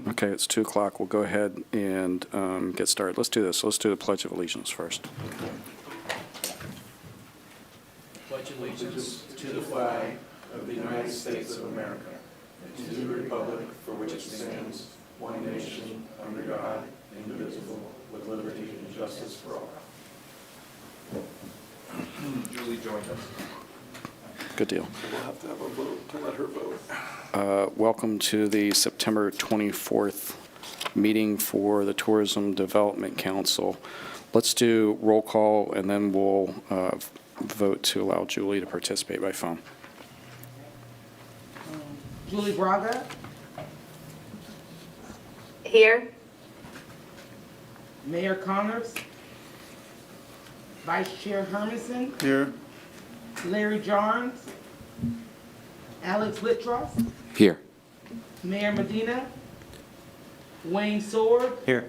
Okay, it's 2 o'clock. We'll go ahead and get started. Let's do this. Let's do the Pledge of Allegiance first. Pledge allegiance to the flag of the United States of America and to the republic for which it stands, one nation, under God, indivisible, with liberty and justice for all. Julie joined us. Good deal. We'll have to have a vote to let her vote. Welcome to the September 24th meeting for the Tourism Development Council. Let's do roll call, and then we'll vote to allow Julie to participate by phone. Julie Braga, Here. Mayor Connors, Vice Chair Hermanson, Here. Larry Jarnes, Alex Littross, Here. Mayor Medina, Wayne Sword, Here.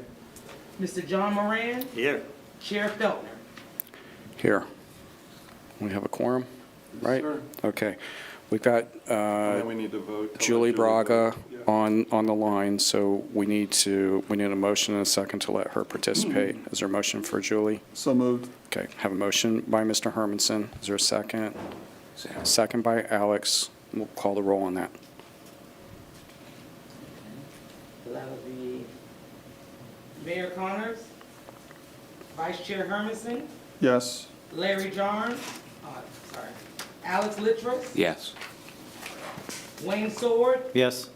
Mr. John Moran, Here. Chair Feltner. Here. We have a quorum, right? sir. Okay. We've got Then we need to vote. to Julie let Braga vote. Yeah. on the line, so we need a motion and a second to let her participate. Is there a motion for Julie? So moved. Okay, have a motion by Mr. Hermanson. Is there a second? Second by Alex. We'll call the roll on that. That would be Mayor Connors, Vice Chair Hermanson, Yes. Larry Jarnes, Alex Littross, Yes. Wayne Sword, Yes.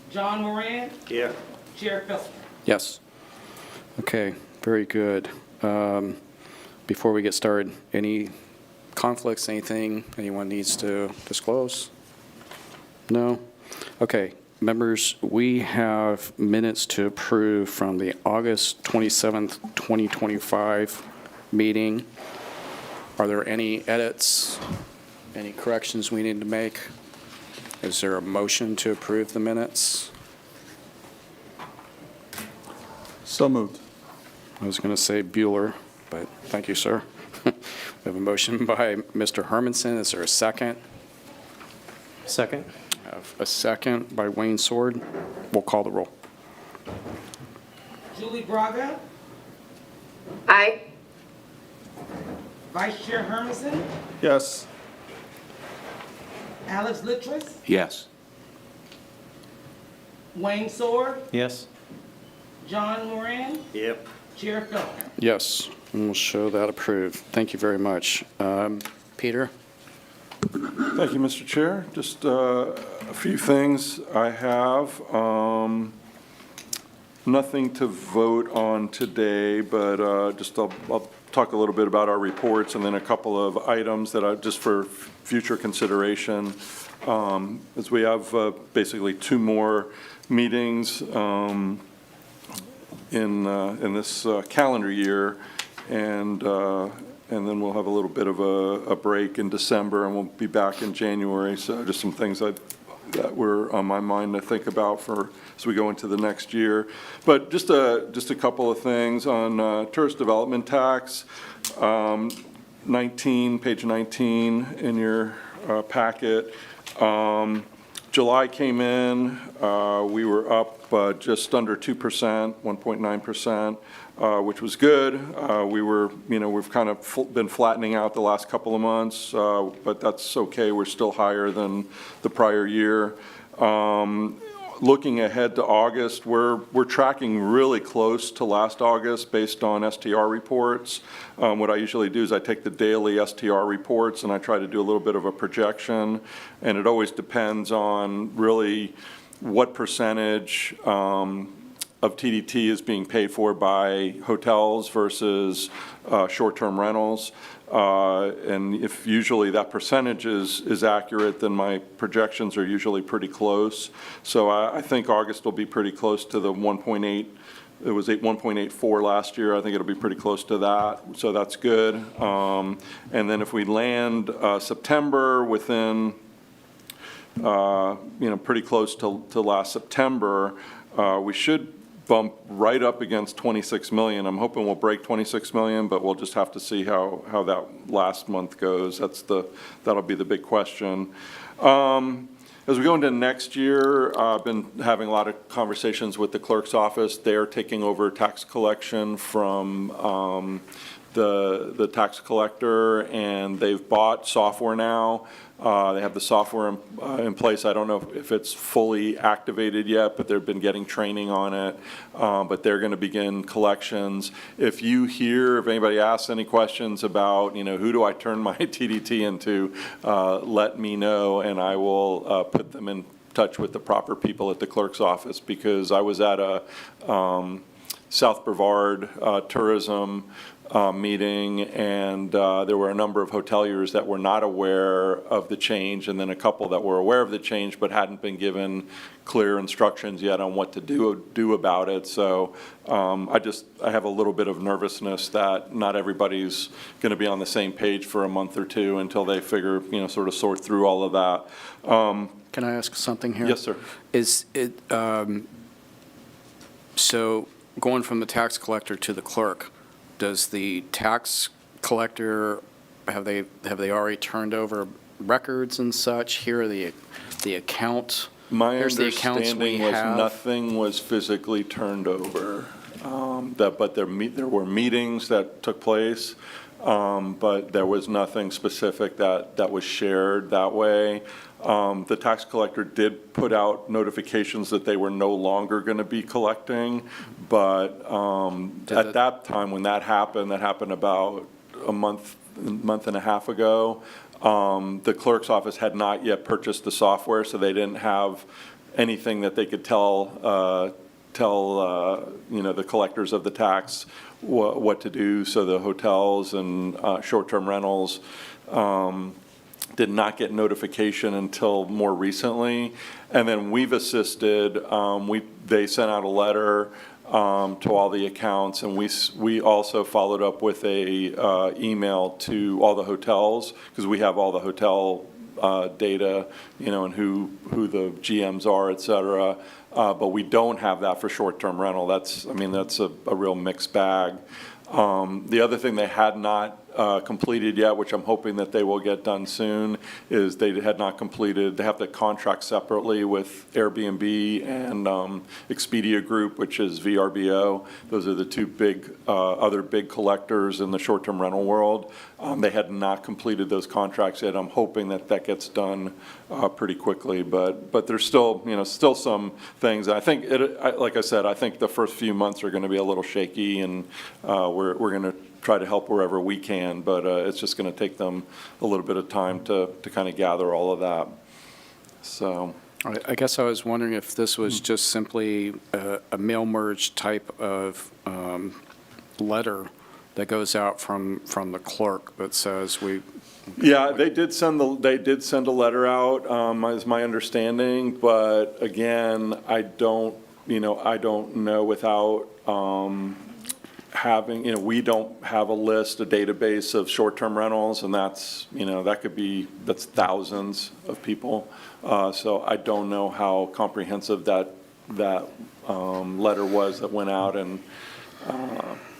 John Moran, Here. Chair Feltner. Yes. Okay, very good. Before we get started, any conflicts, anything anyone needs to disclose? No? Okay, members, we have minutes to approve from the August 27th, 2025 meeting. Are there any edits, any corrections we need to make? Is there a motion to approve the minutes? So moved. I was going to say Bueller, but thank you, sir. We have a motion by Mr. Hermanson. Is there a second? Second. I have a second by Wayne Sword. We'll call the roll. Julie Braga, Aye. Vice Chair Hermanson, Yes. Alex Littross, Yes. Wayne Sword, Yes. John Moran, Yep. Chair Feltner. Yes. And we'll show that approved. Thank you very much. Peter? Thank you, Mr. Chair. Just a few things I have. Nothing to vote on today, but I'll talk a little bit about our reports and then a couple of items that just for future consideration. As we have basically 2 more meetings in this calendar year, and then we'll have a little bit of a break in December, and we'll be back in January. So just some things that were on my mind to think about for as we go into the next year. But just a couple of things on tourist development tax. 19, page 19 in your packet. July came in, we were up just under 2%, 1.9%, which was good. We've kind of been flattening out the last couple of months, but that's okay. We're still higher than the prior year. Looking ahead to August, we're tracking really close to last August based on STR reports. What I usually do is I take the daily STR reports and I try to do a little bit of a projection, and it always depends on really what percentage of TDT is being paid for by hotels versus short-term rentals. And if usually that percentage is accurate, then my projections are usually pretty close. So I think August will be pretty close to the 1.8. It was 1.84 last year. I think it'll be pretty close to that. So that's good. And then if we land September within, pretty close to last September, we should bump right up against 26 million. I'm hoping we'll break 26 million, but we'll just have to see how that last month goes. That'll be the big question. As we go into next year, I've been having a lot of conversations with the clerk's office. They're taking over tax collection from the tax collector, and they've bought software now. They have the software in place. I don't know if it's fully activated yet, but they've been getting training on it. But they're going to begin collections. If anybody asks any questions about, who do I turn my TDT into, let me know, and I will put them in touch with the proper people at the clerk's office, because I was at a South Brevard tourism meeting, and there were a number of hoteliers that were not aware of the change, and then a couple that were aware of the change but hadn't been given clear instructions yet on what to do about it. So I have a little bit of nervousness that not everybody's going to be on the same page for a month or two until they figure, sort of sort through all of that. Can I ask something here? Yes, sir. Is it, so going from the tax collector to the clerk, does the tax collector, have they already turned over records and such? Here are the account. My Here's the accounts we understanding was have. nothing was physically turned over. But there were meetings that took place, but there was nothing specific that was shared that way. The tax collector did put out notifications that they were no longer going to be collecting, but at that time when that happened about a month and a half ago, the clerk's office had not yet purchased the software, so they didn't have anything that they could tell the collectors of the tax what to do. So the hotels and short-term rentals did not get notification until more recently. And then we've assisted. They sent out a letter to all the accounts, and we also followed up with a email to all the hotels, because we have all the hotel data, and who the GMs are, et cetera. But we don't have that for short-term rental. That's a real mixed bag. The other thing they had not completed yet, which I'm hoping that they will get done soon, is they had not completed, they have to contract separately with Airbnb and Expedia Group, which is VRBO. Those are the two other big collectors in the short-term rental world. They had not completed those contracts yet. I'm hoping that gets done pretty quickly, but there's still, still some things. I think, like I said, I think the first few months are going to be a little shaky, and we're going to try to help wherever we can, but it's just going to take them a little bit of time to kind of gather all of that. So, I guess I was wondering if this was just simply a mail merge type of letter that goes out from the clerk that says yeah, they did send a letter out, is my understanding, but again, I don't know without having, we don't have a list, a database of short-term rentals, and that's thousands of people. So I don't know how comprehensive that letter was that went out, and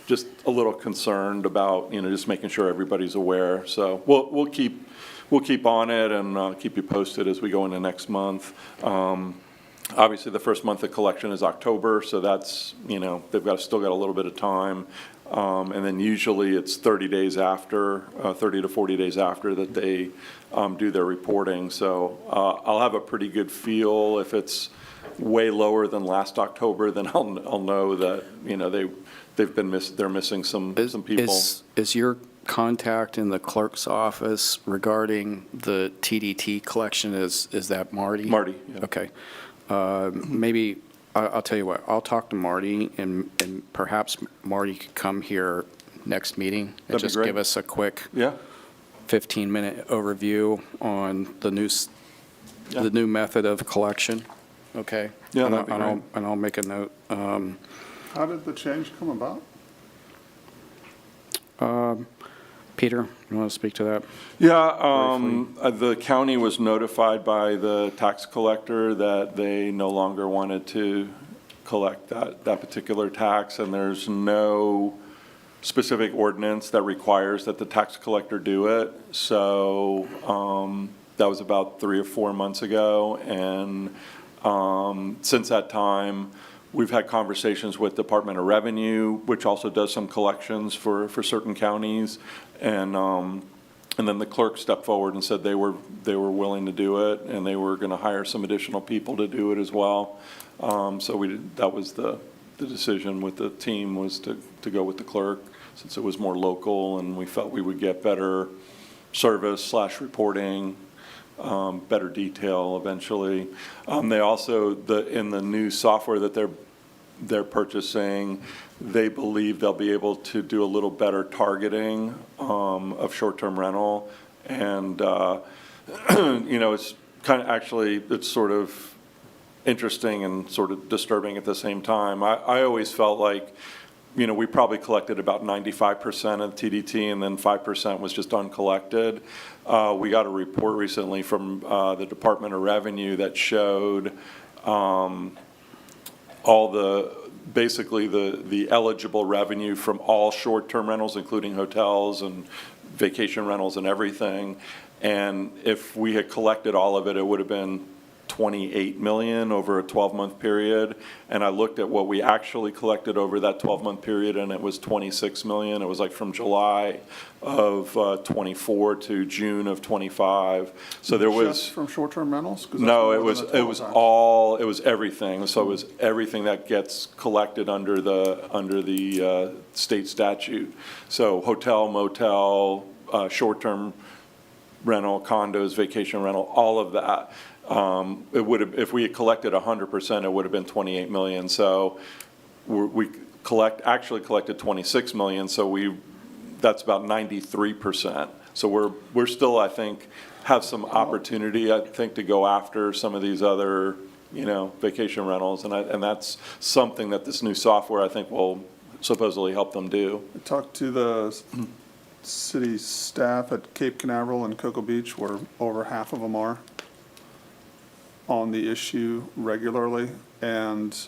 just a little concerned about, just making sure everybody's aware. So we'll keep on it and keep you posted as we go into next month. Obviously, the first month of collection is October, so that's, they've still got a little bit of time. And then usually it's 30 days after, 30 to 40 days after that they do their reporting. So I'll have a pretty good feel. If it's way lower than last October, then I'll know that, they're missing some people. Is your contact in the clerk's office regarding the TDT collection, is that Marty? Marty, yeah. Okay. Maybe, I'll tell you what, I'll talk to Marty, and perhaps Marty could come here next meeting and That'd be just great. give us a quick Yeah, 15-minute overview on the Yeah. new method of collection, okay? Yeah, And that'd be great. I'll make a note. How did the change come about? Peter, you want to speak to that? yeah, the county was notified by the tax collector that they no longer wanted to collect that particular tax, and there's no specific ordinance that requires that the tax collector do it. So that was about 3 or 4 months ago, and since that time, we've had conversations with Department of Revenue, which also does some collections for certain counties, and then the clerk stepped forward and said they were willing to do it, and they were going to hire some additional people to do it as well. So that was the decision with the team, was to go with the clerk, since it was more local, and we felt we would get better service / reporting, better detail eventually. They also, in the new software that they're purchasing, they believe they'll be able to do a little better targeting of short-term rental. And, it's kind of actually, it's sort of interesting and sort of disturbing at the same time. I always felt like, we probably collected about 95% of TDT, and then 5% was just uncollected. We got a report recently from the Department of Revenue that showed basically the eligible revenue from all short-term rentals, including hotels and vacation rentals and everything. And if we had collected all of it, it would have been $28 million over a 12-month period. And I looked at what we actually collected over that 12-month period, and it was $26 million. It was like from July of 24 to June of 25. So there was. Just from short-term rentals? 'Cause that's No, more it than was the total tax. it was everything. So it was everything that gets collected under the state statute. So hotel, motel, short-term rental, condos, vacation rental, all of that. It would have, if we had collected 100%, it would have been 28 million. So we actually collected 26 million. So that's about 93%. So we're still, I think, have some opportunity, I think, to go after some of these other, vacation rentals. And that's something that this new software, I think, will supposedly help them do. I talked to the city staff at Cape Canaveral and Cocoa Beach, where over half of them are on the issue regularly, and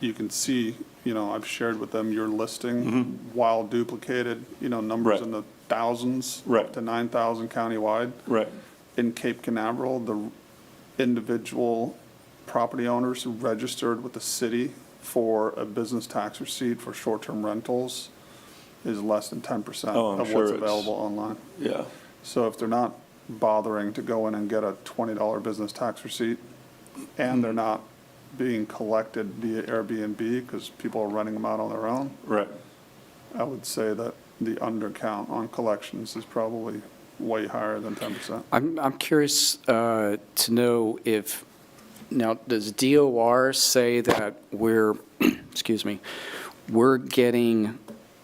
you can see, I've shared with them your listing, while duplicated, numbers Right. in the thousands, Right. up to 9,000 countywide. Right. In Cape Canaveral, the individual property owners who registered with the city for a business tax receipt for short-term rentals is less than 10% Oh, I'm of sure what's it's- available online. Yeah. So if they're not bothering to go in and get a $20 business tax receipt, and they're not being collected via Airbnb because people are renting them out on their own, Right. I would say that the undercount on collections is probably way higher than 10%. I'm curious to know if, now, does DOR say that we're, excuse me, we're getting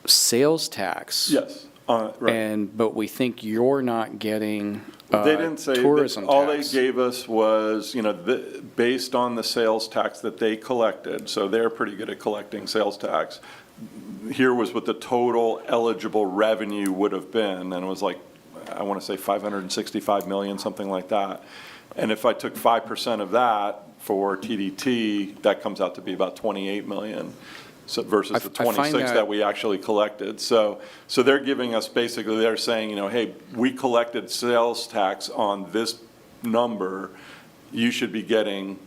sales tax? Yes, right. But we think you're not getting They didn't say, tourism tax? all they gave us was, based on the sales tax that they collected, so they're pretty good at collecting sales tax. Here was what the total eligible revenue would have been, and it was like, I want to say 565 million, something like that. And if I took 5% of that for TDT, that comes out to be about 28 million. So versus the I find 26 that we actually collected. So they're giving us, basically, they're saying, hey, we collected sales tax on this number, you should be getting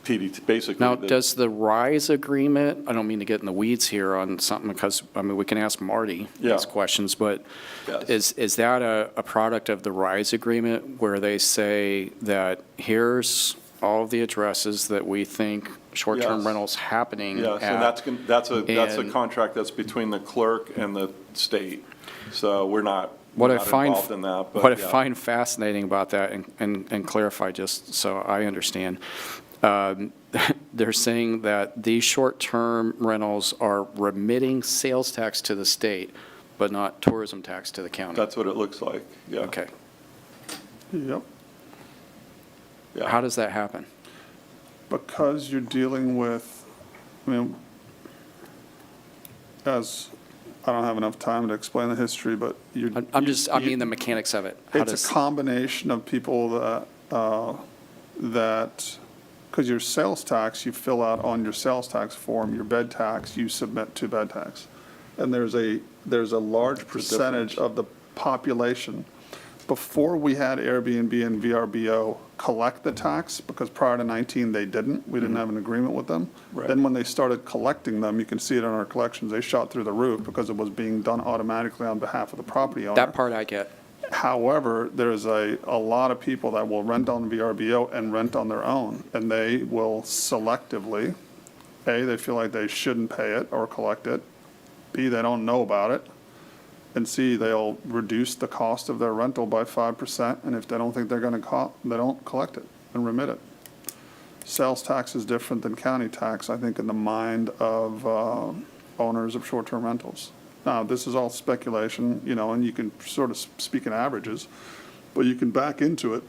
TDT, basically. Now, does the RISE agreement, I don't mean to get in the weeds here on something, because, we can ask Marty Yeah. these questions, but Yes. is that a product of the RISE agreement where they say that here's all of the addresses that we think short-term Yes. rentals happening Yes, at? and that's a and- contract that's between the clerk and the state. So we're not What I not find, involved in that, but what I yeah. find fascinating about that, and clarify just so I understand, they're saying that these short-term rentals are remitting sales tax to the state, but not tourism tax to the county. That's what it looks like, yeah. Okay. Yep. Yeah. How does that happen? Because you're dealing with, I don't have enough time to explain the history, but you. I mean the mechanics of it. How It's does- a combination of people because your sales tax, you fill out on your sales tax form, your bed tax, you submit to bed tax. And there's a large percentage of the population. Before we had Airbnb and VRBO collect the tax, because prior to 19, they didn't. We didn't have an agreement with them. Right. Then when they started collecting them, you can see it in our collections, they shot through the roof because it was being done automatically on behalf of the property owner. That part I get. However, there's a lot of people that will rent on VRBO and rent on their own, and they will selectively, A, they feel like they shouldn't pay it or collect it, B, they don't know about it, and C, they'll reduce the cost of their rental by 5%, and if they don't think they're going to, they don't collect it and remit it. Sales tax is different than county tax, I think, in the mind of owners of short-term rentals. Now, this is all speculation, and you can sort of speak in averages, but you can back into it.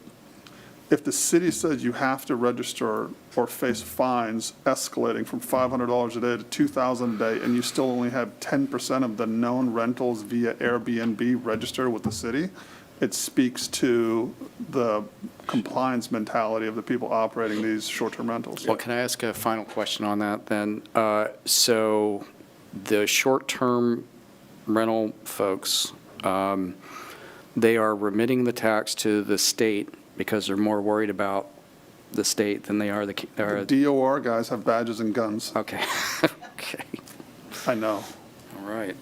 If the city says you have to register or face fines escalating from $500 a day to $2,000 a day, and you still only have 10% of the known rentals via Airbnb registered with the city, it speaks to the compliance mentality of the people operating these short-term rentals. Well, can I ask a final question on that then? So the short-term rental folks, they are remitting the tax to the state because they're more worried about the state than they are The DOR guys have badges and guns. Okay. Okay. I know. All right.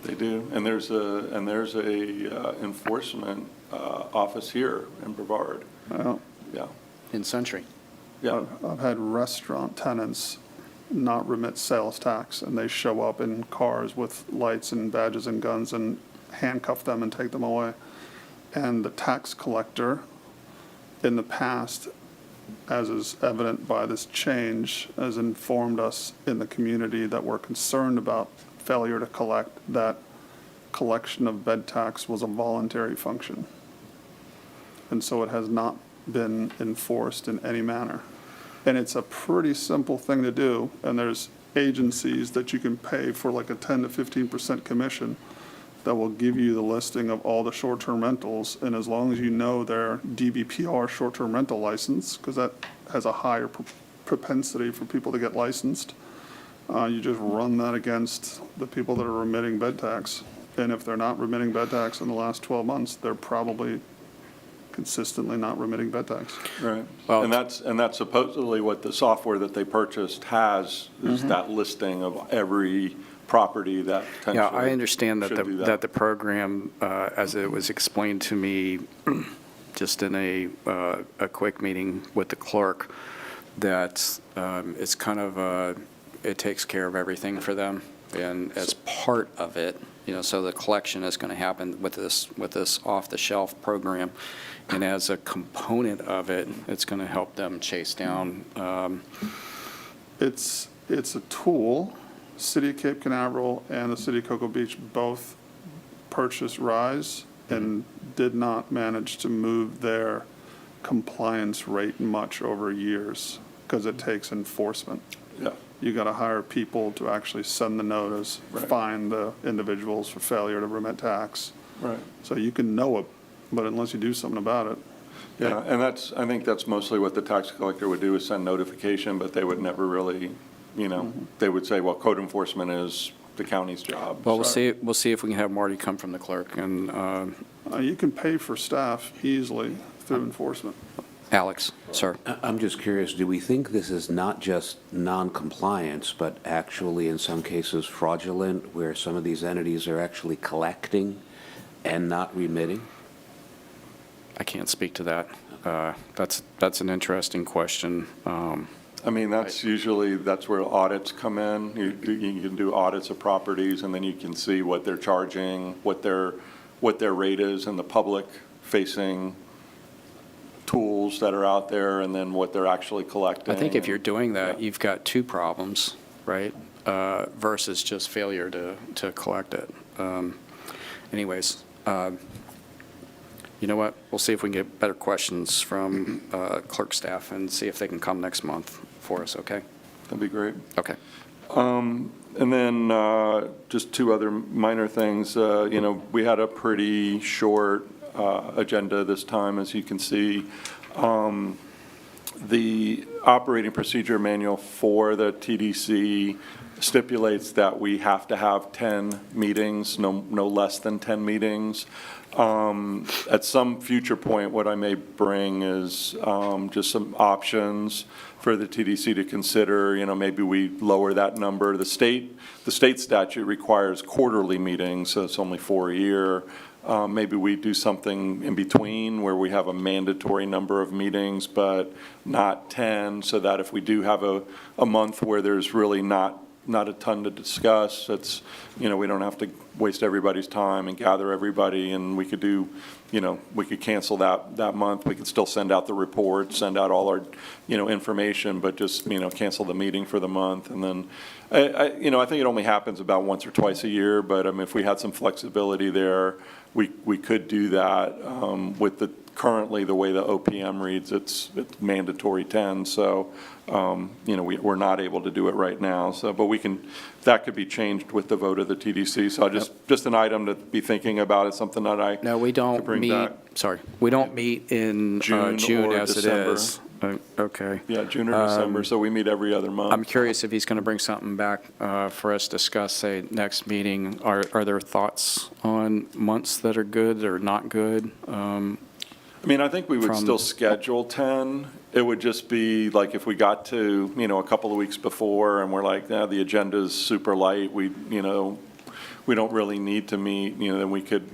They do, and there's a enforcement office here in Brevard, Well, yeah, In Century. yeah. I've had restaurant tenants not remit sales tax, and they show up in cars with lights and badges and guns and handcuff them and take them away. And the tax collector, in the past, as is evident by this change, has informed us in the community that we're concerned about failure to collect, that collection of bed tax was a voluntary function. And so it has not been enforced in any manner. And it's a pretty simple thing to do, and there's agencies that you can pay for like a 10 to 15% commission that will give you the listing of all the short-term rentals, and as long as you know their DBPR short-term rental license, because that has a higher propensity for people to get licensed, you just run that against the people that are remitting bed tax. And if they're not remitting bed tax in the last 12 months, they're probably consistently not remitting bed tax. Right, Well, and that's supposedly what the software that they purchased has, is that listing of every property that potentially Yeah, I understand that should do that the program, as it was explained to me just in a quick meeting with the clerk, that it's kind of, it takes care of everything for them. And as part of it, so the collection is going to happen with this off-the-shelf program. And as a component of it, it's going to help them chase down. It's a tool. City of Cape Canaveral and the City of Cocoa Beach both purchased RISE and did not manage to move their compliance rate much over years because it takes enforcement. Yeah. You got to hire people to actually send the notice, Right. fine the individuals for failure to remit tax. Right. So you can know it, but unless you do something about it. Yeah, and I think that's mostly what the tax collector would do, is send notification, but they would never really, they would say, well, code enforcement is the county's job. Well, So- we'll see if we can have Marty come from the clerk. And You can pay for staff easily through enforcement. Alex, sir. I'm just curious, do we think this is not just non-compliance, but actually in some cases fraudulent, where some of these entities are actually collecting and not remitting? I can't speak to that. That's an interesting question. I mean, that's where audits come in. You can do audits of properties, and then you can see what they're charging, what their rate is in the public-facing tools that are out there, and then what they're actually collecting. I think if you're doing that, Yeah. you've got two problems, right? Versus just failure to collect it. Anyways, you know what? We'll see if we can get better questions from clerk staff and see if they can come next month for us, okay? That'd be great. Okay. And then just two other minor things. We had a pretty short agenda this time, as you can see. The operating procedure manual for the TDC stipulates that we have to have 10 meetings, no less than 10 meetings. At some future point, what I may bring is just some options for the TDC to consider. Maybe we lower that number. The state statute requires quarterly meetings, so it's only 4 a year. Maybe we do something in between where we have a mandatory number of meetings, but not 10, so that if we do have a month where there's really not a ton to discuss, it's, we don't have to waste everybody's time and gather everybody, and we could do, we could cancel that month. We could still send out the report, send out all our, information, but just, cancel the meeting for the month. And then, I think it only happens about once or twice a year, but if we had some flexibility there, we could do that. With currently the way the OPM reads, it's mandatory 10, so, we're not able to do it right now. So, but that could be changed with the vote of the TDC. So just an item to be thinking about. It's something that I No, we don't could bring meet, back. sorry, we don't meet in June June or as it December. is. Okay. Yeah, June or December, so we meet every other month. I'm curious if he's going to bring something back for us to discuss, say, next meeting. Are there thoughts on months that are good or not good? I think we would from- still schedule 10. It would just be like if we got to, a couple of weeks before and we're like, the agenda's super light, we don't really need to meet, then we could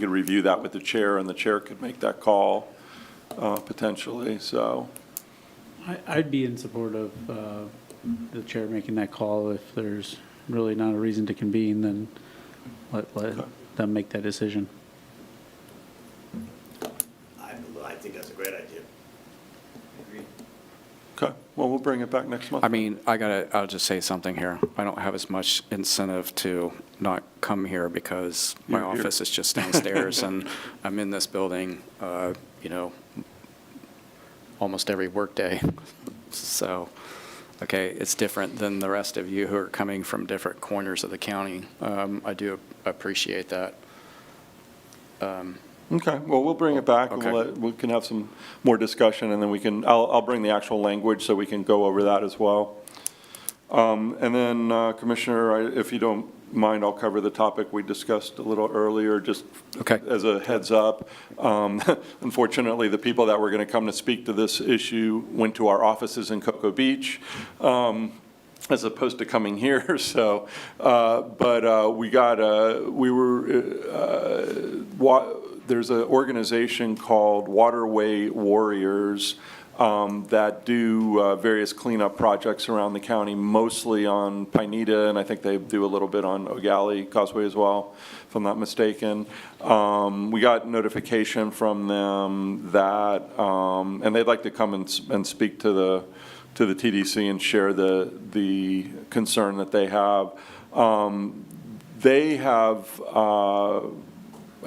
review that with the chair, and the chair could make that call potentially, so. I'd be in support of the chair making that call. If there's really not a reason to convene, then let them make that decision. I think that's a great idea. Okay, well, we'll bring it back next month. I'll just say something here. I don't have as much incentive to not come here because my You're here. office is just downstairs and I'm in this building, almost every workday. So, okay, it's different than the rest of you who are coming from different corners of the county. I do appreciate that. Okay, well, we'll bring it back, and Okay. we can have some more discussion, and then I'll bring the actual language so we can go over that as well. And then, Commissioner, if you don't mind, I'll cover the topic we discussed a little earlier, just Okay. as a heads up. Unfortunately, the people that were going to come to speak to this issue went to our offices in Cocoa Beach, as opposed to coming here, so, there's an organization called Waterway Warriors that do various cleanup projects around the county, mostly on Pineda, and I think they do a little bit on O'Galley Causeway as well, if I'm not mistaken. We got notification from them that, and they'd like to come and speak to the TDC and share the concern that they have. They have, I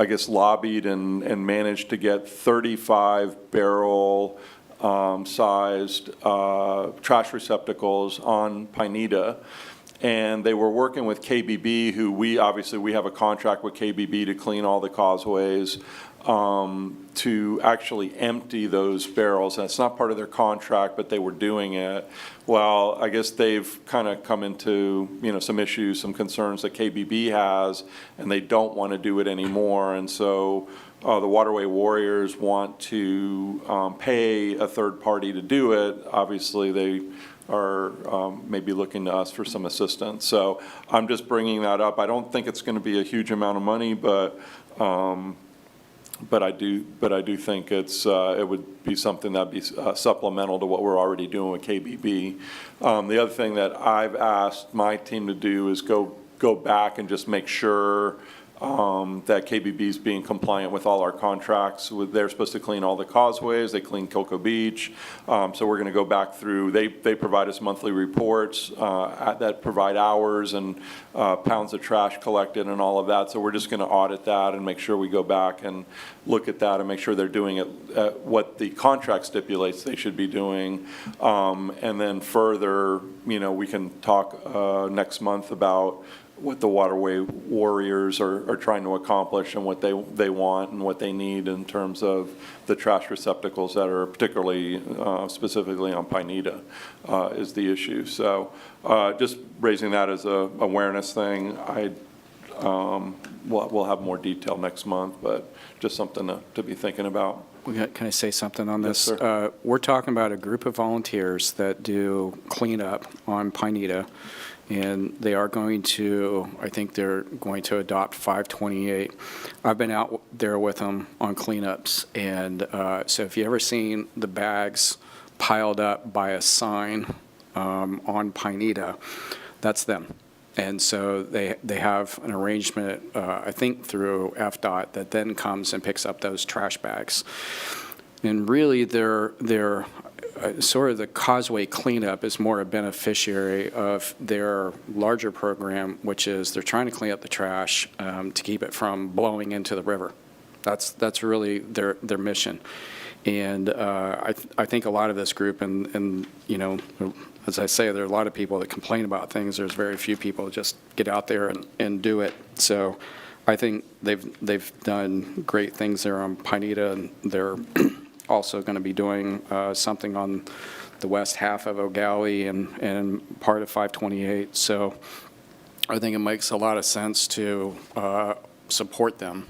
guess, lobbied and managed to get 35 barrel sized trash receptacles on Pineda. And they were working with KBB, who we have a contract with KBB to clean all the causeways, to actually empty those barrels. And it's not part of their contract, but they were doing it. Well, I guess they've kind of come into, some issues, some concerns that KBB has, and they don't want to do it anymore. And so the Waterway Warriors want to pay a third party to do it. Obviously, they are maybe looking to us for some assistance. So I'm just bringing that up. I don't think it's going to be a huge amount of money, but I do think it would be something that'd be supplemental to what we're already doing with KBB. The other thing that I've asked my team to do is go back and just make sure that KBB is being compliant with all our contracts. They're supposed to clean all the causeways. They clean Cocoa Beach. So we're going to go back through. They provide us monthly reports that provide hours and pounds of trash collected and all of that. So we're just going to audit that and make sure we go back and look at that and make sure they're doing it what the contract stipulates they should be doing. And then further, we can talk next month about what the Waterway Warriors are trying to accomplish and what they want and what they need in terms of the trash receptacles that are particularly specifically on Pineda is the issue. So just raising that as a awareness thing. We'll have more detail next month, but just something to be thinking about. Can I say something on this? Yes, sir. We're talking about a group of volunteers that do cleanup on Pineda, and they are going to, I think they're going to adopt 528. I've been out there with them on cleanups, and so if you ever seen the bags piled up by a sign on Pineda, that's them. And so they have an arrangement, I think through FDOT, that then comes and picks up those trash bags. And really, they're sort of the causeway cleanup is more a beneficiary of their larger program, which is they're trying to clean up the trash to keep it from blowing into the river. That's really their mission. And I think a lot of this group, and as I say, there are a lot of people that complain about things. There's very few people that just get out there and do it. So I think they've done great things there on Pineda, and they're also going to be doing something on the west half of O'Galley and part of 528. So I think it makes a lot of sense to support them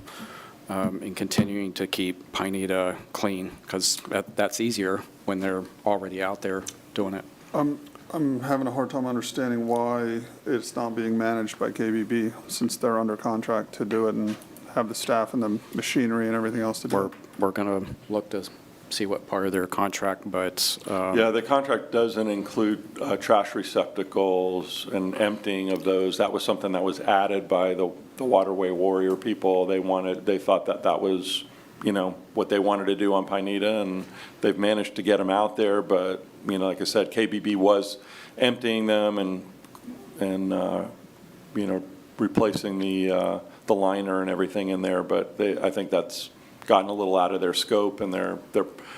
in continuing to keep Pineda clean, because that's easier when they're already out there doing it. I'm having a hard time understanding why it's not being managed by KBB, since they're under contract to do it and have the staff and the machinery and everything else to do it. We're going to look to see what part of their contract, but Yeah, the contract doesn't include trash receptacles and emptying of those. That was something that was added by the Waterway Warrior people. They thought that was, what they wanted to do on Pineda, and they've managed to get them out there. But, like I said, KBB was emptying them and replacing the liner and everything in there. But I think that's gotten a little out of their scope, and I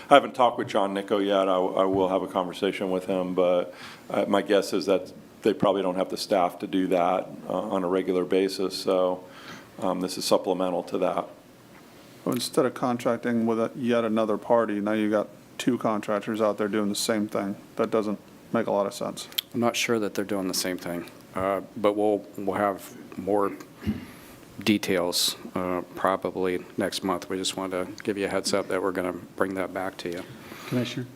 haven't talked with John Nico yet. I will have a conversation with him, but my guess is that they probably don't have the staff to do that on a regular basis. So this is supplemental to that. Well, instead of contracting with yet another party, now you got two contractors out there doing the same thing. That doesn't make a lot of sense. I'm not sure that they're doing the same thing. But we'll have more details probably next month. We just wanted to give you a heads up that we're going to bring that back to you. Commissioner?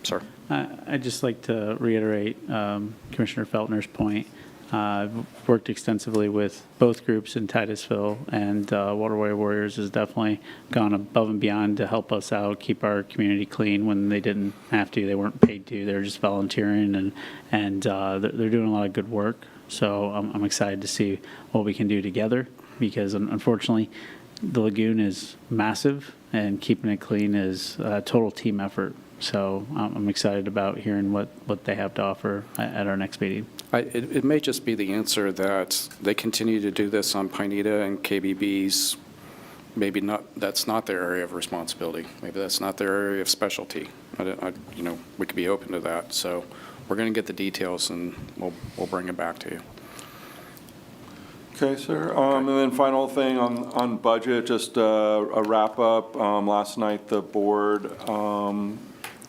Sir? I'd just like to reiterate Commissioner Feltner's point. I've worked extensively with both groups in Titusville, and Waterway Warriors has definitely gone above and beyond to help us out, keep our community clean when they didn't have to. They weren't paid to. They were just volunteering, and they're doing a lot of good work. So I'm excited to see what we can do together, because unfortunately, the lagoon is massive, and keeping it clean is a total team effort. So I'm excited about hearing what they have to offer at our next meeting. It may just be the answer that they continue to do this on Pineda and KBB's. Maybe not, that's not their area of responsibility. Maybe that's not their area of specialty. We could be open to that. So we're going to get the details, and we'll bring it back to you. Okay, sir. And then final thing on budget, just a wrap up. Last night, the board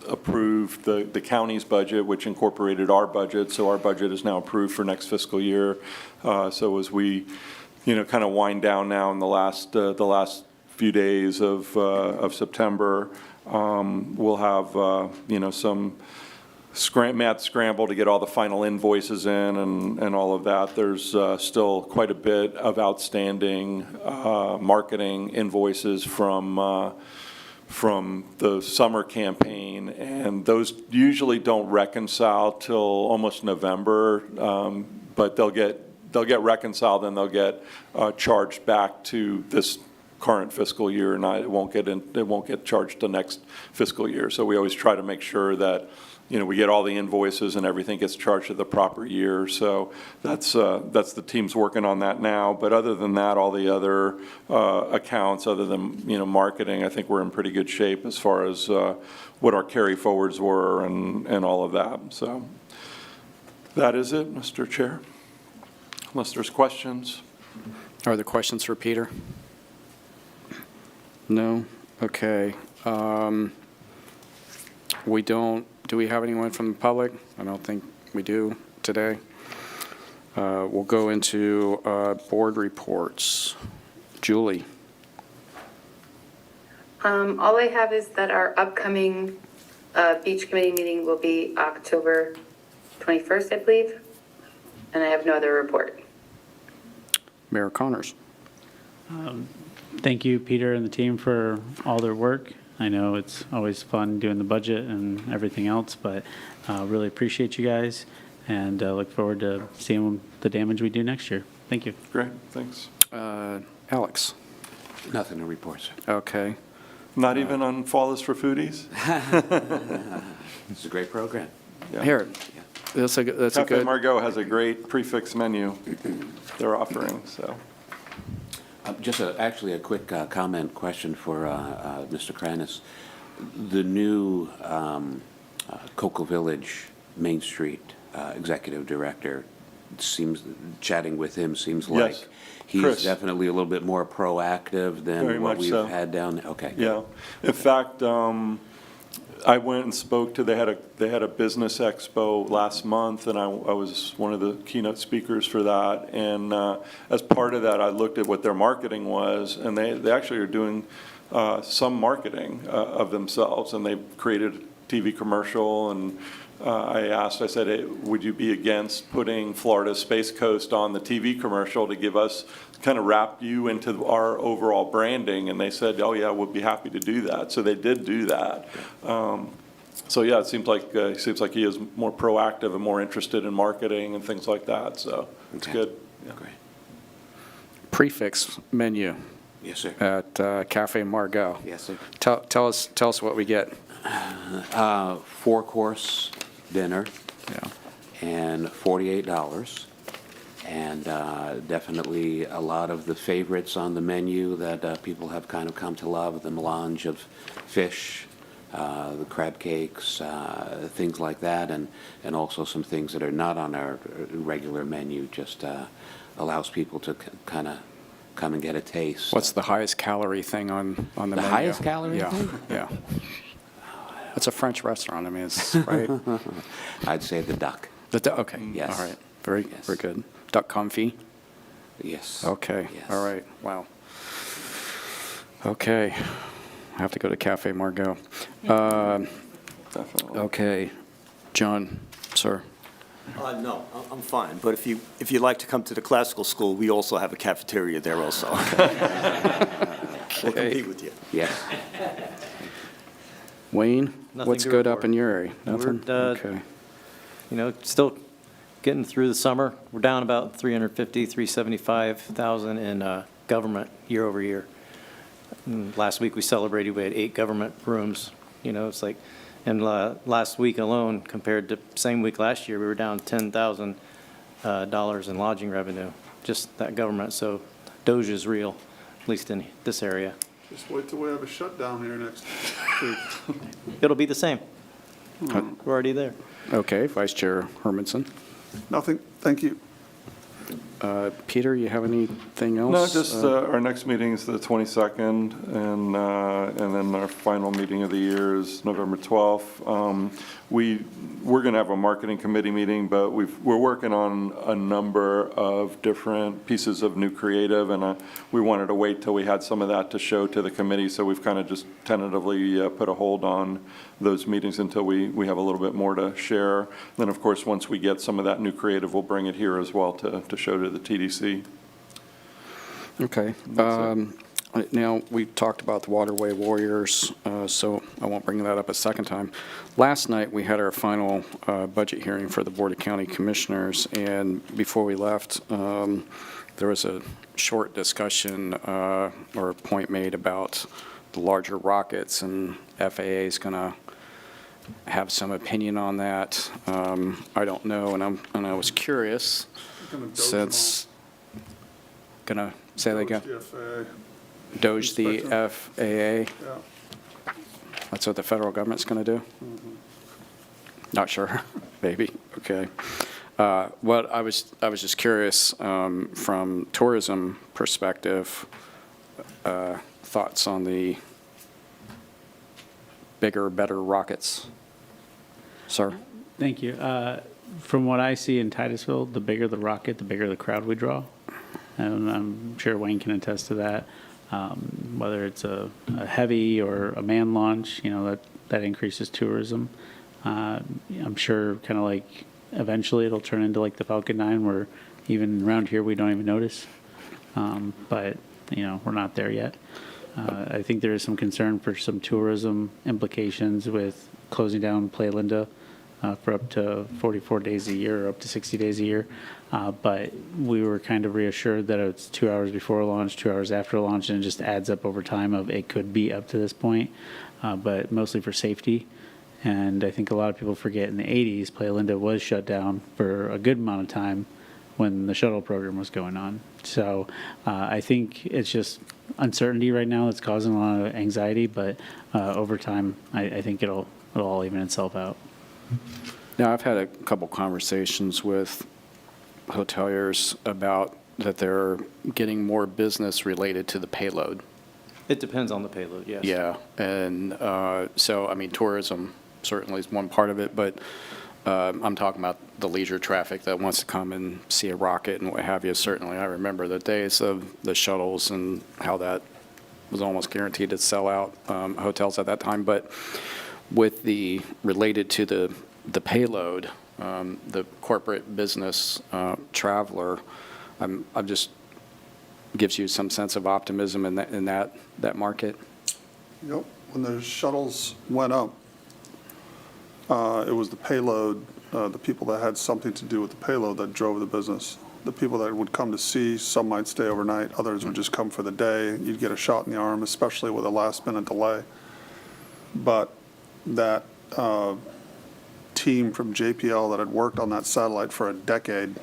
approved the county's budget, which incorporated our budget. So our budget is now approved for next fiscal year. So as we, kind of wind down now in the last few days of September, we'll have, some mad scramble to get all the final invoices in and all of that. There's still quite a bit of outstanding marketing invoices from the summer campaign, and those usually don't reconcile till almost November, but they'll get reconciled and they'll get charged back to this current fiscal year, and it won't get charged the next fiscal year. So we always try to make sure that we get all the invoices and everything gets charged to the proper year. So that's the team's working on that now. But other than that, all the other accounts, other than marketing, I think we're in pretty good shape as far as what our carry forwards were and all of that. So that is it, Mr. Chair. Unless there's questions. Are there questions for Peter? No? Okay. Do we have anyone from the public? I don't think we do today. We'll go into board reports. Julie? All I have is that our upcoming beach committee meeting will be October 21st, I believe, and I have no other report. Mayor Connors? Thank you, Peter and the team, for all their work. I know it's always fun doing the budget and everything else, but really appreciate you guys, and look forward to seeing the damage we do next year. Thank you. Great, thanks. Alex? Nothing to report, sir. Okay. Not even on Fall is for Foodies? It's a great program. Yeah. Here, that's a Cafe good... Margot has a great prefix menu they're offering, so. Just actually a quick comment question for Mr. Kranis. The new Cocoa Village Main Street executive director, chatting with him seems like Yes. he's Chris. definitely a little bit more proactive Very than what much we've so. had down there. Okay. Yeah, in fact, I went and spoke to, they had a business expo last month, and I was one of the keynote speakers for that. And as part of that, I looked at what their marketing was, and they actually are doing some marketing of themselves, and they created a TV commercial. And I said, hey, would you be against putting Florida Space Coast on the TV commercial to give us, kind of wrap you into our overall branding? And they said, oh yeah, we'll be happy to do that. So they did do that. So yeah, it seems like he is more proactive and more interested in marketing and things like that. So it's Okay. good. Yeah. Great. Prefix menu Yes, sir. at Cafe Margot. Yes, sir. Tell us what we get. 4-course dinner Yeah. and $48. And definitely a lot of the favorites on the menu that people have kind of come to love, the melange of fish, the crab cakes, things like that, and also some things that are not on our regular menu, just allows people to kind of come and get a taste. What's the highest calorie thing on the menu? highest calorie Yeah, thing? yeah. It's a French restaurant. I mean, it's right. I'd say the duck. Okay. Yes. All right. Very Yes. very good. Duck confit. Yes. Okay. Yes. All right. Wow. Okay. I have to go to Cafe Margot. Definitely. Okay. John, sir. No, I'm fine, but if you'd like to come to the classical school, we also have a cafeteria there also. We'll compete with you. Yes. Wayne, Nothing what's to good up report. in your area? We're, Nothing? Okay. Still getting through the summer. We're down about 375,000 in government year over year. Last week, we celebrated, we had 8 government rooms. It's like, and last week alone, compared to same week last year, we were down $10,000 in lodging revenue, just that government. So Doge is real, at least in this area. Just wait till we have a shutdown here next week. It'll be the same. We're already there. Okay, Vice Chair Hermanson. Nothing, thank you. Peter, you have anything else? No, just our next meeting is the 22nd, and then our final meeting of the year is November 12th. We're going to have a marketing committee meeting, but we're working on a number of different pieces of new creative, and we wanted to wait till we had some of that to show to the committee, so we've kind of just tentatively put a hold on those meetings until we have a little bit more to share. Then, of course, once we get some of that new creative, we'll bring it here as well to show to the TDC. Okay. Now, we talked about the Waterway Warriors, so I won't bring that up a second time. Last night, we had our final budget hearing for the Board of County Commissioners, and before we left, there was a short discussion or point made about the larger rockets, and FAA is going to have some opinion on that. I don't know, and I was curious, Gonna doge since, gonna say that again? Doge the FAA. Doge the Inspection. FAA? Yeah. That's what the federal government's going to do? Not sure, maybe, okay. What I was just curious, from tourism perspective, thoughts on the bigger, better rockets? Sir? Thank you. From what I see in Titusville, the bigger the rocket, the bigger the crowd we draw. And I'm sure Wayne can attest to that. Whether it's a heavy or a man launch, that increases tourism. I'm sure kind of like eventually it'll turn into like the Falcon 9 where even around here we don't even notice. But, we're not there yet. I think there is some concern for some tourism implications with closing down Playa Linda for up to 44 days a year or up to 60 days a year. But we were kind of reassured that it's 2 hours before launch, 2 hours after launch, and it just adds up over time of it could be up to this point, but mostly for safety. And I think a lot of people forget in the 80s, Playa Linda was shut down for a good amount of time when the shuttle program was going on. So I think it's just uncertainty right now that's causing a lot of anxiety, but over time, I think it'll all even itself out. Now, I've had a couple conversations with hoteliers about that they're getting more business related to the payload. It depends on the payload, yes. Yeah, and so, I mean, tourism certainly is one part of it, but I'm talking about the leisure traffic that wants to come and see a rocket and what have you. Certainly, I remember the days of the shuttles and how that was almost guaranteed to sell out hotels at that time. But with the related to the payload, the corporate business traveler, I'm just gives you some sense of optimism in that market. Yep, when the shuttles went up, it was the payload, the people that had something to do with the payload that drove the business. The people that would come to see, some might stay overnight, others would just come for the day. You'd get a shot in the arm, especially with a last-minute delay. But that team from JPL that had worked on that satellite for a decade,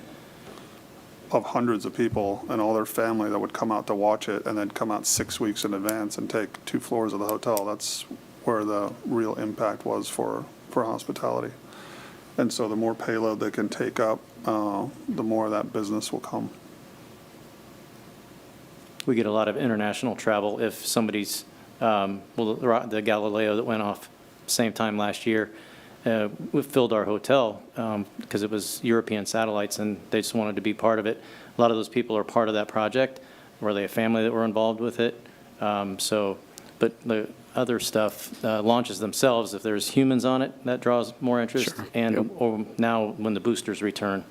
of hundreds of people and all their family that would come out to watch it and then come out 6 weeks in advance and take 2 floors of the hotel. That's where the real impact was for hospitality. And so the more payload they can take up, the more of that business will come. We get a lot of international travel if somebody's, the Galileo that went off same time last year, we filled our hotel because it was European satellites and they just wanted to be part of it. A lot of those people are part of that project, or they have family that were involved with it. So But the other stuff, launches themselves, if there's humans on it, that draws more interest. Sure. And Yep. or now, when the boosters return,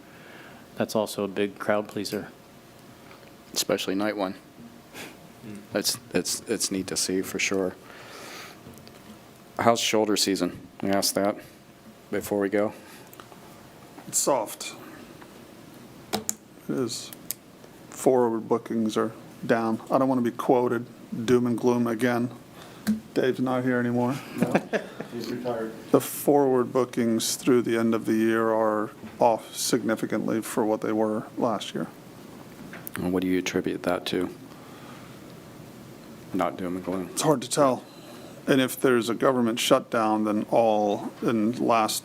that's also a big crowd pleaser. Especially night one. It's neat to see for sure. How's shoulder season? We asked that before we go. It's soft. It is. Forward bookings are down. I don't want to be quoted doom and gloom again. Dave's not here anymore. He's retired. The forward bookings through the end of the year are off significantly for what they were last year. And what do you attribute that to? Not doom and gloom. It's hard to tell. And if there's a government shutdown, then last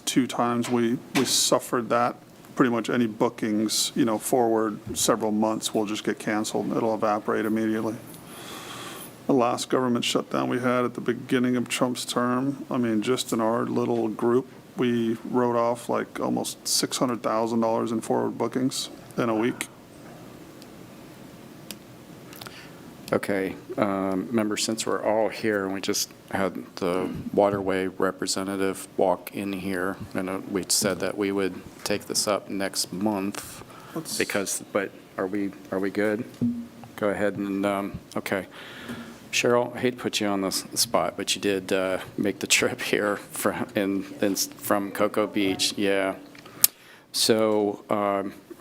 two times we suffered that. Pretty much any bookings, forward several months will just get canceled. It'll evaporate immediately. The last government shutdown we had at the beginning of Trump's term, just in our little group, we wrote off like almost $600,000 in forward bookings in a week. Okay, remember, since we're all here, and we just had the waterway representative walk in here, and we said that we would take this up next month, but are we good? Go ahead and, okay. Cheryl, I hate to put you on the spot, but you did make the trip here from Cocoa Beach, yeah. So,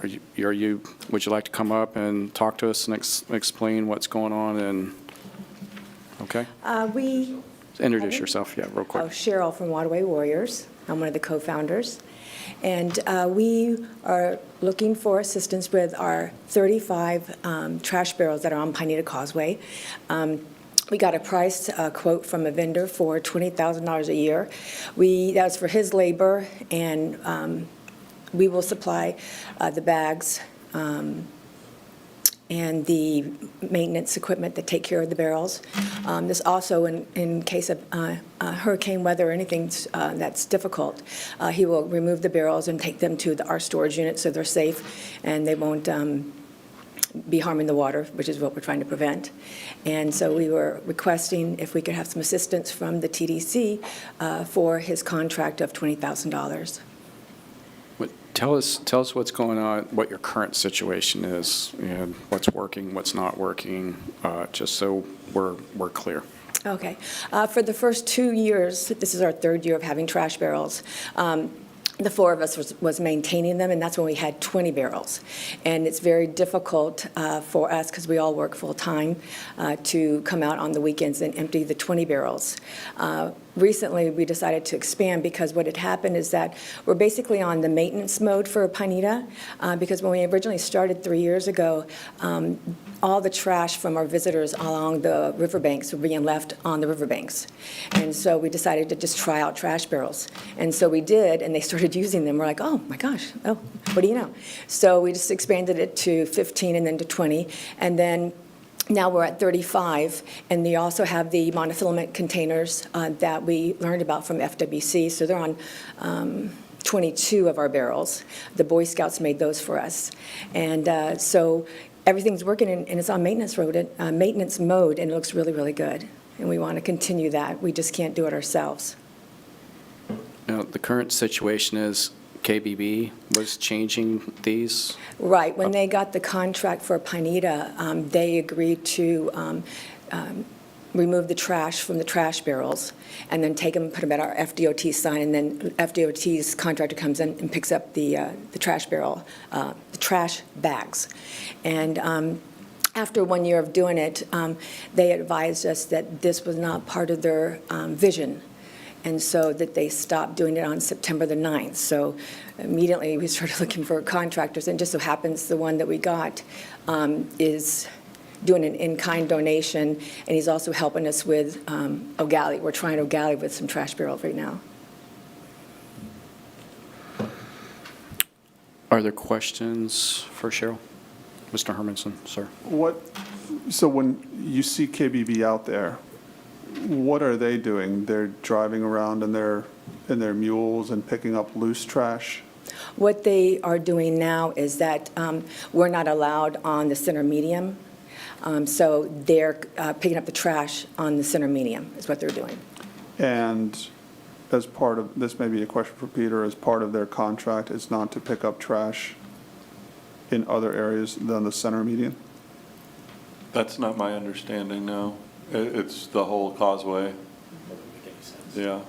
would you like to come up and talk to us and explain what's going on? And okay, introduce yourself, yeah, real quick. Cheryl from Waterway Warriors. I'm one of the co-founders. And we are looking for assistance with our 35 trash barrels that are on Pineda Causeway. We got a price quote from a vendor for $20,000 a year. That's for his labor, and we will supply the bags and the maintenance equipment that take care of the barrels. This also, in case of hurricane weather or anything that's difficult, he will remove the barrels and take them to our storage unit so they're safe and they won't be harming the water, which is what we're trying to prevent. And so we were requesting if we could have some assistance from the TDC for his contract of $20,000. Tell us what's going on, what your current situation is, and what's working, what's not working, just so we're clear. Okay. For the first 2 years, this is our third year of having trash barrels, the four of us was maintaining them, and that's when we had 20 barrels. And it's very difficult for us, because we all work full-time, to come out on the weekends and empty the 20 barrels. Recently, we decided to expand because what had happened is that we're basically on the maintenance mode for Pineda, because when we originally started 3 years ago, all the trash from our visitors along the riverbanks were being left on the riverbanks. And so we decided to just try out trash barrels. And so we did, and they started using them. We're like, oh my gosh, oh, what do you know? So we just expanded it to 15 and then to 20. And then now we're at 35, and they also have the monofilament containers that we learned about from FWC. So they're on 22 of our barrels. The Boy Scouts made those for us. And so everything's working, and it's on maintenance mode, and it looks really, really good. And we want to continue that. We just can't do it ourselves. Now, the current situation is KBB was changing these? Right. When they got the contract for Pineda, they agreed to remove the trash from the trash barrels and then take them and put them at our FDOT sign, and then FDOT's contractor comes in and picks up the trash barrel, the trash bags. And after 1 year of doing it, they advised us that this was not part of their vision, and so that they stopped doing it on September the 9th. So immediately we started looking for contractors, and just so happens the one that we got is doing an in-kind donation, and he's also helping us with O'Galley. We're trying O'Galley with some trash barrels right now. Are there questions for Cheryl? Mr. Hermanson, sir. So when you see KBB out there, what are they doing? They're driving around in their mules and picking up loose trash? What they are doing now is that we're not allowed on the center medium. So they're picking up the trash on the center median is what they're doing. And as part of, this may be a question for Peter, as part of their contract is not to pick up trash in other areas than the center median? That's not my understanding, no. It's the whole causeway. Yeah,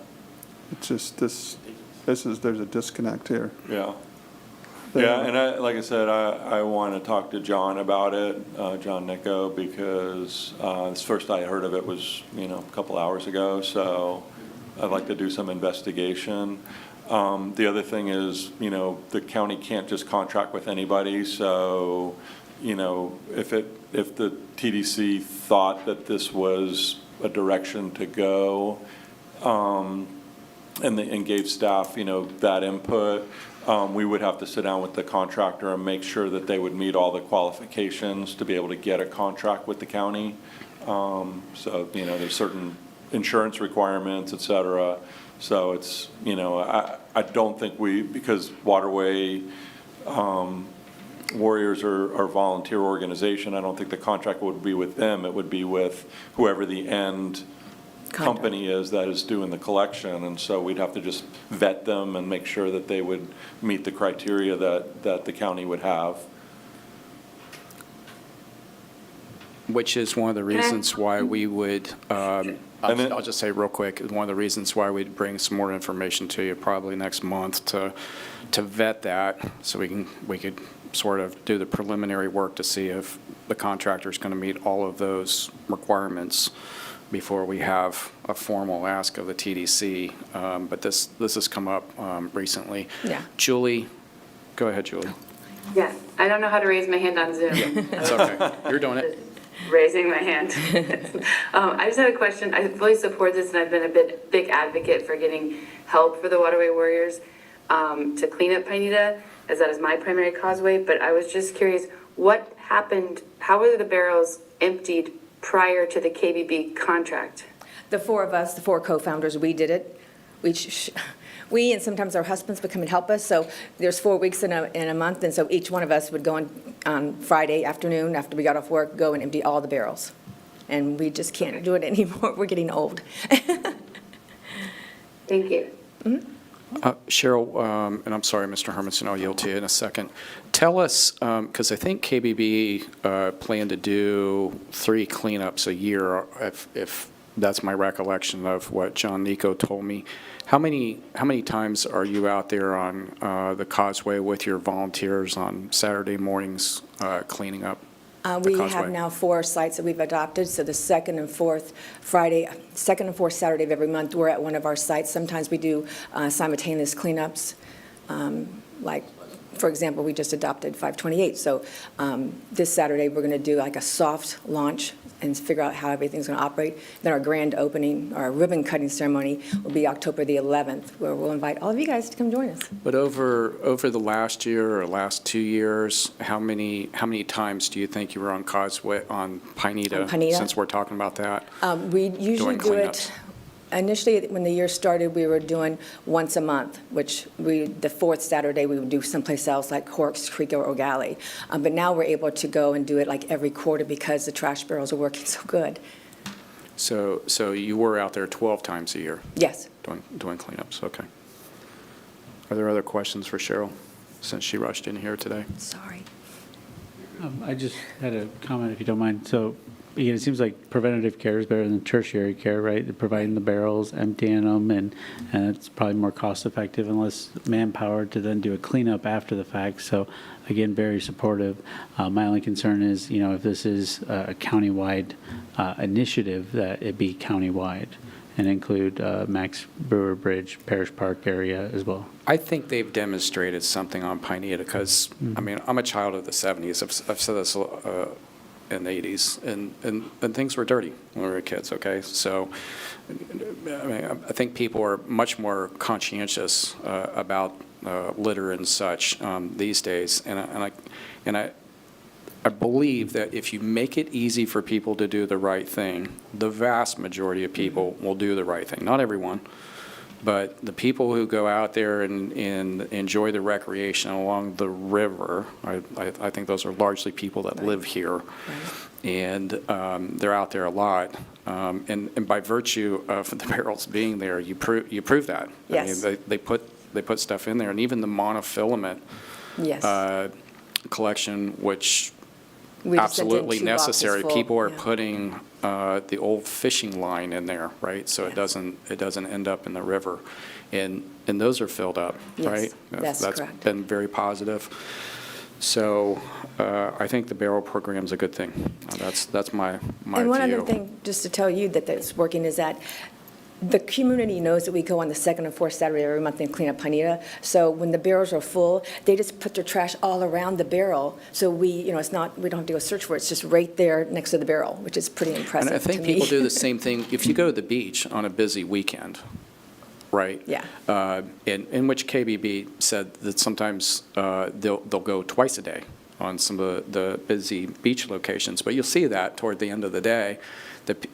It's just there's a disconnect here. yeah. Yeah, and like I said, I want to talk to John about it, John Nico, because this first I heard of it was, a couple hours ago, so I'd like to do some investigation. The other thing is, the county can't just contract with anybody, so, if the TDC thought that this was a direction to go, and gave staff, that input, we would have to sit down with the contractor and make sure that they would meet all the qualifications to be able to get a contract with the county. So, there's certain insurance requirements, et cetera. So it's, I don't think because Waterway Warriors are a volunteer organization, I don't think the contract would be with them. It would be with whoever the end company is that is doing the collection. And so we'd have to just vet them and make sure that they would meet the criteria that the county would have. Which is one of the reasons why we would, I'll just say real quick, one of the reasons why we'd bring some more information to you probably next month to vet that, so we could sort of do the preliminary work to see if the contractor's going to meet all of those requirements before we have a formal ask of the TDC. But this has come up recently. Yeah. Julie, go ahead, Julie. Yes, I don't know how to raise my hand on Zoom. It's okay. You're doing it. Raising my hand. I just had a question. I fully support this, and I've been a big advocate for getting help for the Waterway Warriors to clean up Pineda, as that is my primary causeway. But I was just curious, what happened? How were the barrels emptied prior to the KBB contract? The four of us, the four co-founders, we did it. We and sometimes our husbands would come and help us. So there's 4 weeks in a month, and so each one of us would go on Friday afternoon after we got off work, go and empty all the barrels. And we just can't do it anymore. We're getting old. Thank you. Cheryl, and I'm sorry, Mr. Hermanson, I'll yield to you in a second. Tell us, because I think KBB planned to do 3 cleanups a year, if that's my recollection of what John Nico told me. How many times are you out there on the causeway with your volunteers on Saturday mornings cleaning up the We causeway? have now 4 sites that we've adopted, so the second and fourth Saturday of every month, we're at one of our sites. Sometimes we do simultaneous cleanups, like, for example, we just adopted 528. So this Saturday, we're going to do like a soft launch and figure out how everything's going to operate. Then our grand opening, our ribbon cutting ceremony will be October the 11th, where we'll invite all of you guys to come join us. But over the last year or last 2 years, how many times do you think you were on causeway, on Pineda? On Pineda? Since we're talking about that. We usually Doing do it, cleanups. initially, when the year started, we were doing once a month, which the fourth Saturday, we would do someplace else, like Horrocks Creek or O'Galley. But now we're able to go and do it like every quarter because the trash barrels are working so good. So you were out there 12 times a year Yes. doing cleanups, okay. Are there other questions for Cheryl, since she rushed in here today? Sorry. I just had a comment, if you don't mind. So, again, it seems like preventative care is better than tertiary care, right? They're providing the barrels, emptying them, and it's probably more cost-effective and less manpower to then do a cleanup after the fact. So, again, very supportive. My only concern is, if this is a countywide initiative, that it be countywide and include Max Brewer Bridge, Parish Park area as well. I think they've demonstrated something on Pineda, because, I mean, I'm a child of the 70s. I've said this in the 80s, and things were dirty when we were kids, okay? So, I mean, I think people are much more conscientious about litter and such these days, and I believe that if you make it easy for people to do the right thing, the vast majority of people will do the right thing. Not everyone, But the people who go out there and enjoy the recreation along the river, I think those are largely people that live here. And they're out there a lot. And by virtue of the barrels being there, you prove that. Yes. I mean, they put stuff in there. And even the monofilament Yes. collection, which We just sent in absolutely 2 boxes necessary. full, People are yeah. putting the old fishing line in there, right? So it doesn't end up in the river. And those are filled up, Yes, right? that's correct. That's been very positive. So I think the barrel program's a good thing. That's my view. And one other thing, just to tell you that's working, is that the community knows that we go on the second and fourth Saturday of every month and clean up Pineda. So when the barrels are full, they just put their trash all around the barrel. So we don't have to go search for it. It's just right there next to the barrel, which is pretty impressive And I think to me. people do the same thing. If you go to the beach on a busy weekend, right? Yeah. In which KBB said that sometimes they'll go twice a day on some of the busy beach locations. But you'll see that toward the end of the day.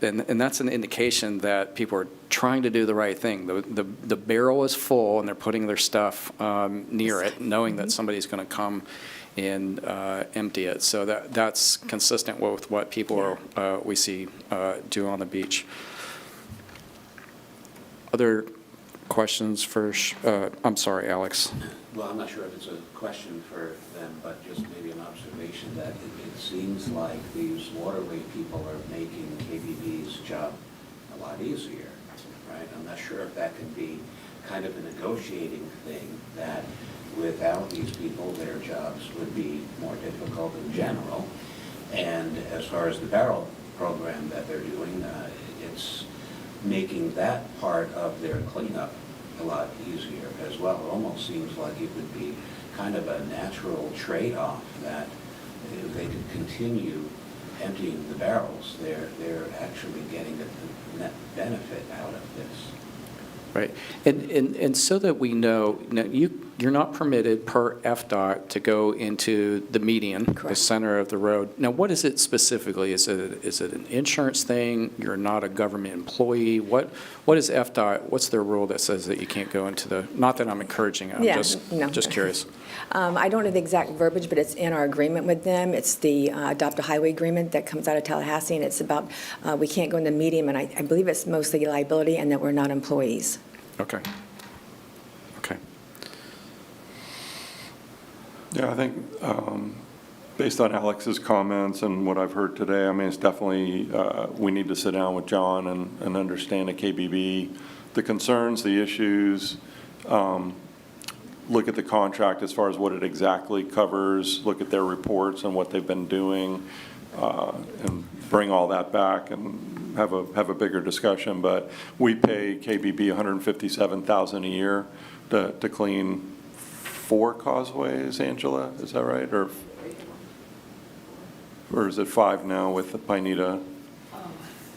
And that's an indication that people are trying to do the right thing. The barrel is full and they're putting their stuff near it, knowing that somebody's going to come and empty it. So that's consistent with what people we see do on the beach. Other questions for, I'm sorry, Alex. Well, I'm not sure if it's a question for them, but just maybe an observation that it seems like these waterway people are making KBB's job a lot easier, right? I'm not sure if that could be kind of a negotiating thing, that without these people, their jobs would be more difficult in general. And as far as the barrel program that they're doing, it's making that part of their cleanup a lot easier as well. It almost seems like it would be kind of a natural trade-off, that if they could continue emptying the barrels, they're actually getting a net benefit out of this. Right. And so that we know, you're not permitted per FDOT to go into the median, the Correct. center of the road. Now, what is it specifically? Is it an insurance thing? You're not a government employee? What is FDOT, what's their rule that says that you can't go into the, not that I'm encouraging it, I'm Yeah, just no. curious. I don't know the exact verbiage, but it's in our agreement with them. It's the Adopt a Highway agreement that comes out of Tallahassee, and it's about, we can't go in the medium, and I believe it's mostly liability, and that we're not employees. Okay. Okay. Yeah, I think based on Alex's comments and what I've heard today, I mean, it's definitely, we need to sit down with John and understand at KBB the concerns, the issues, look at the contract as far as what it exactly covers, look at their reports and what they've been doing, and bring all that back and have a bigger discussion. But we pay KBB $157,000 a year to clean 4 causeways, Angela, is that right? Or is it 5 now with the Pineda?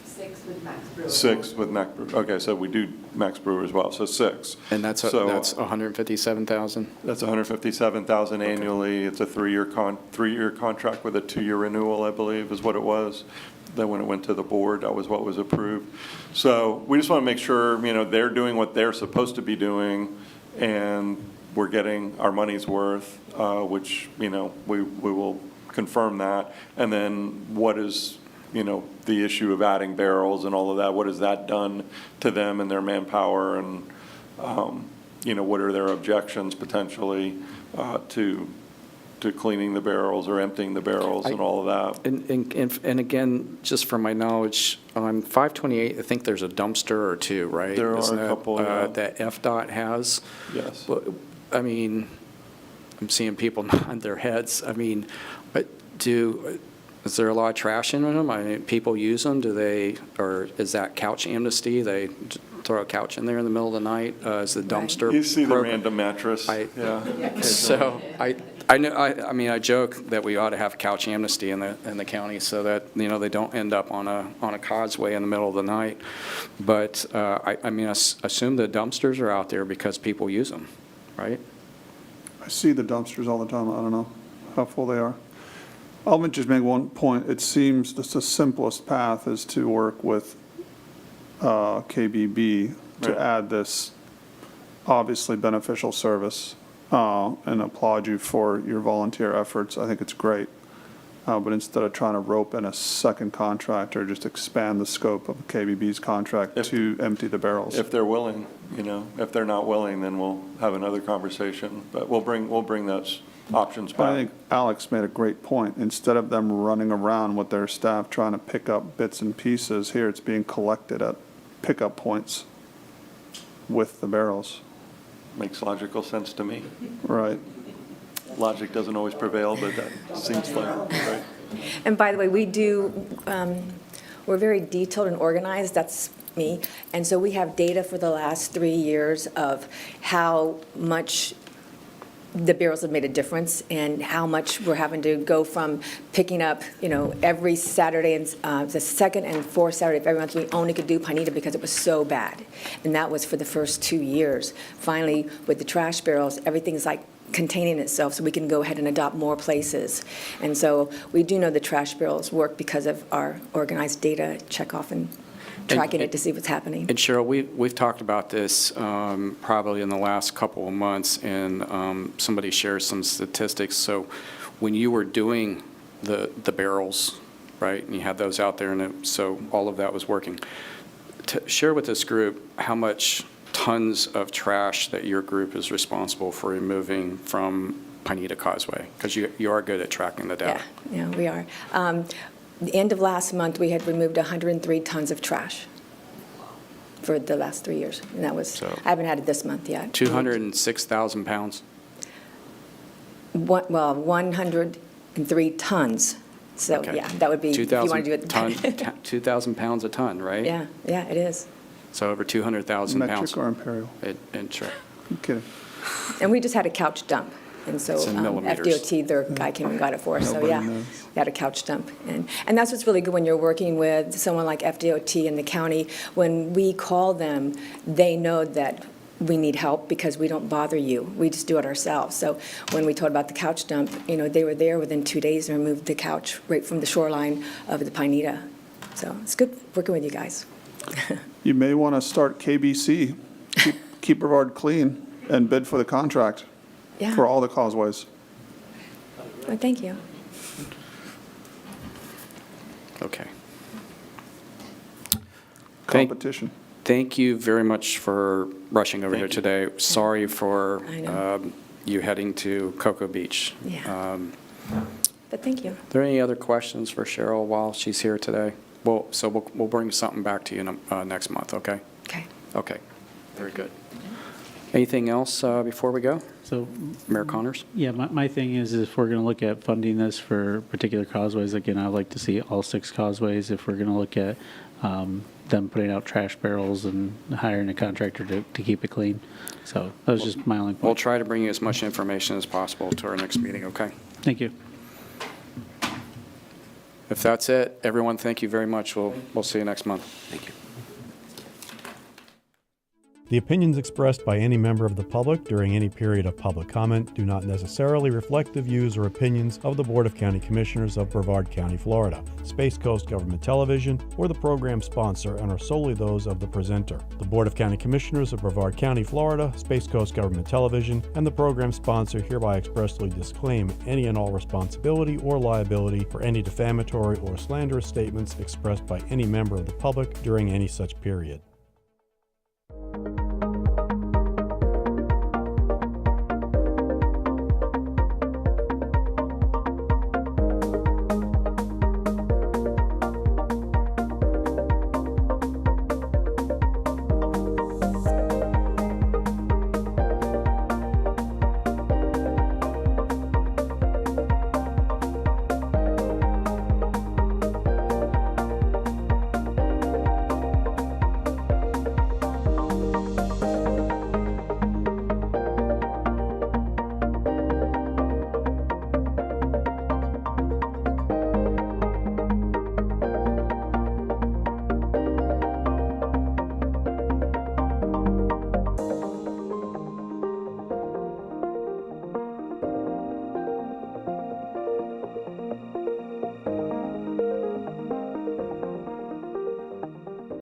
6 with Max Brewer. 6 with Max Brewer. Okay, so we do Max Brewer as well, so 6. And that's So- $157,000? That's $157,000 annually. It's a 3-year contract with a 2-year renewal, I believe, is what it was. Then when it went to the board, that was what was approved. So we just want to make sure, they're doing what they're supposed to be doing, and we're getting our money's worth, which, we will confirm that. And then what is, the issue of adding barrels and all of that, what has that done to them and their manpower, and, what are their objections potentially to cleaning the barrels or emptying the barrels and all of that. And again, just from my knowledge, on 528, I think there's a dumpster or 2, right? There are a Isn't it, couple, yeah. that FDOT has. Yes. Well, I mean, I'm seeing people nod their heads. I mean, but is there a lot of trash in them? I mean, people use them, or is that couch amnesty? They throw a couch in there in the middle of the night? Is the dumpster? You see the program- random mattress, yeah. So I know, I mean, I joke that we ought to have couch amnesty in the county so that, they don't end up on a causeway in the middle of the night. But, I mean, I assume the dumpsters are out there because people use them, right? I see the dumpsters all the time. I don't know how full they are. I'll just make one point. It seems the simplest path is to work with KBB to Right. add this obviously beneficial service, and applaud you for your volunteer efforts. I think it's great. But instead of trying to rope in a second contractor, just expand the scope of KBB's contract to empty the barrels. If they're willing, if they're not willing, then we'll have another conversation. But we'll bring those options back. I think Alex made a great point. Instead of them running around with their staff trying to pick up bits and pieces, here it's being collected at pickup points with the barrels. Makes logical sense to me. Right. Logic doesn't always prevail, but that seems like, right? And by the way, we do, we're very detailed and organized, that's me. And so we have data for the last 3 years of how much the barrels have made a difference and how much we're having to go from picking up, every Saturday and the second and fourth Saturday of every month, we only could do Pineda because it was so bad. And that was for the first 2 years. Finally, with the trash barrels, everything's like containing itself so we can go ahead and adopt more places. And so we do know the trash barrels work because of our organized data checkoff and tracking it to see what's happening. And Cheryl, we've talked about this probably in the last couple of months, and somebody shared some statistics. So when you were doing the barrels, right, and you had those out there, and so all of that was working, share with this group how much tons of trash that your group is responsible for removing from Pineda Causeway, because you are good at tracking the data. Yeah, we are. The end of last month, we had removed 103 tons of trash for the last 3 years. And that was, I haven't had it this month yet. 206,000 pounds? Well, 103 tons. So, Okay. yeah, that would be, if you want to do it. 2,000 pounds a ton, right? Yeah, it is. So over 200,000 pounds. Metric or imperial? In trash. I'm kidding. And we just had a couch dump. And so It's in millimeters. FDOT, their guy came and got it for us. So, Nobody yeah, knows. we had a couch dump. And that's what's really good when you're working with someone like FDOT in the county. When we call them, they know that we need help because we don't bother you. We just do it ourselves. So when we told about the couch dump, they were there within 2 days and removed the couch right from the shoreline of the Pineda. So it's good working with you guys. You may want to start KBC, keep Brevard clean, and bid for the contract Yeah. for all the causeways. Well, thank you. Okay. Competition. Thank you very much for rushing over here Thank you. today. Sorry for I know. you heading to Cocoa Beach. Yeah. But thank you. Are there any other questions for Cheryl while she's here today? We'll bring something back to you next month, okay? Okay. Okay, very good. Anything else before we go? So, Mayor Connors? yeah, my thing is if we're going to look at funding this for particular causeways, again, I'd like to see all 6 causeways. If we're going to look at them putting out trash barrels and hiring a contractor to keep it clean. So that was just my only point. We'll try to bring you as much information as possible to our next meeting, okay? Thank you. If that's it, everyone, thank you very much. We'll see you next month. Thank you. The opinions expressed by any member of the public during any period of public comment do not necessarily reflect the views or opinions of the Board of County Commissioners of Brevard County, Florida, Space Coast Government Television, or the program sponsor, and are solely those of the presenter. The Board of County Commissioners of Brevard County, Florida, Space Coast Government Television, and the program sponsor hereby expressly disclaim any and all responsibility or liability for any defamatory or slanderous statements expressed by any member of the public during any such period.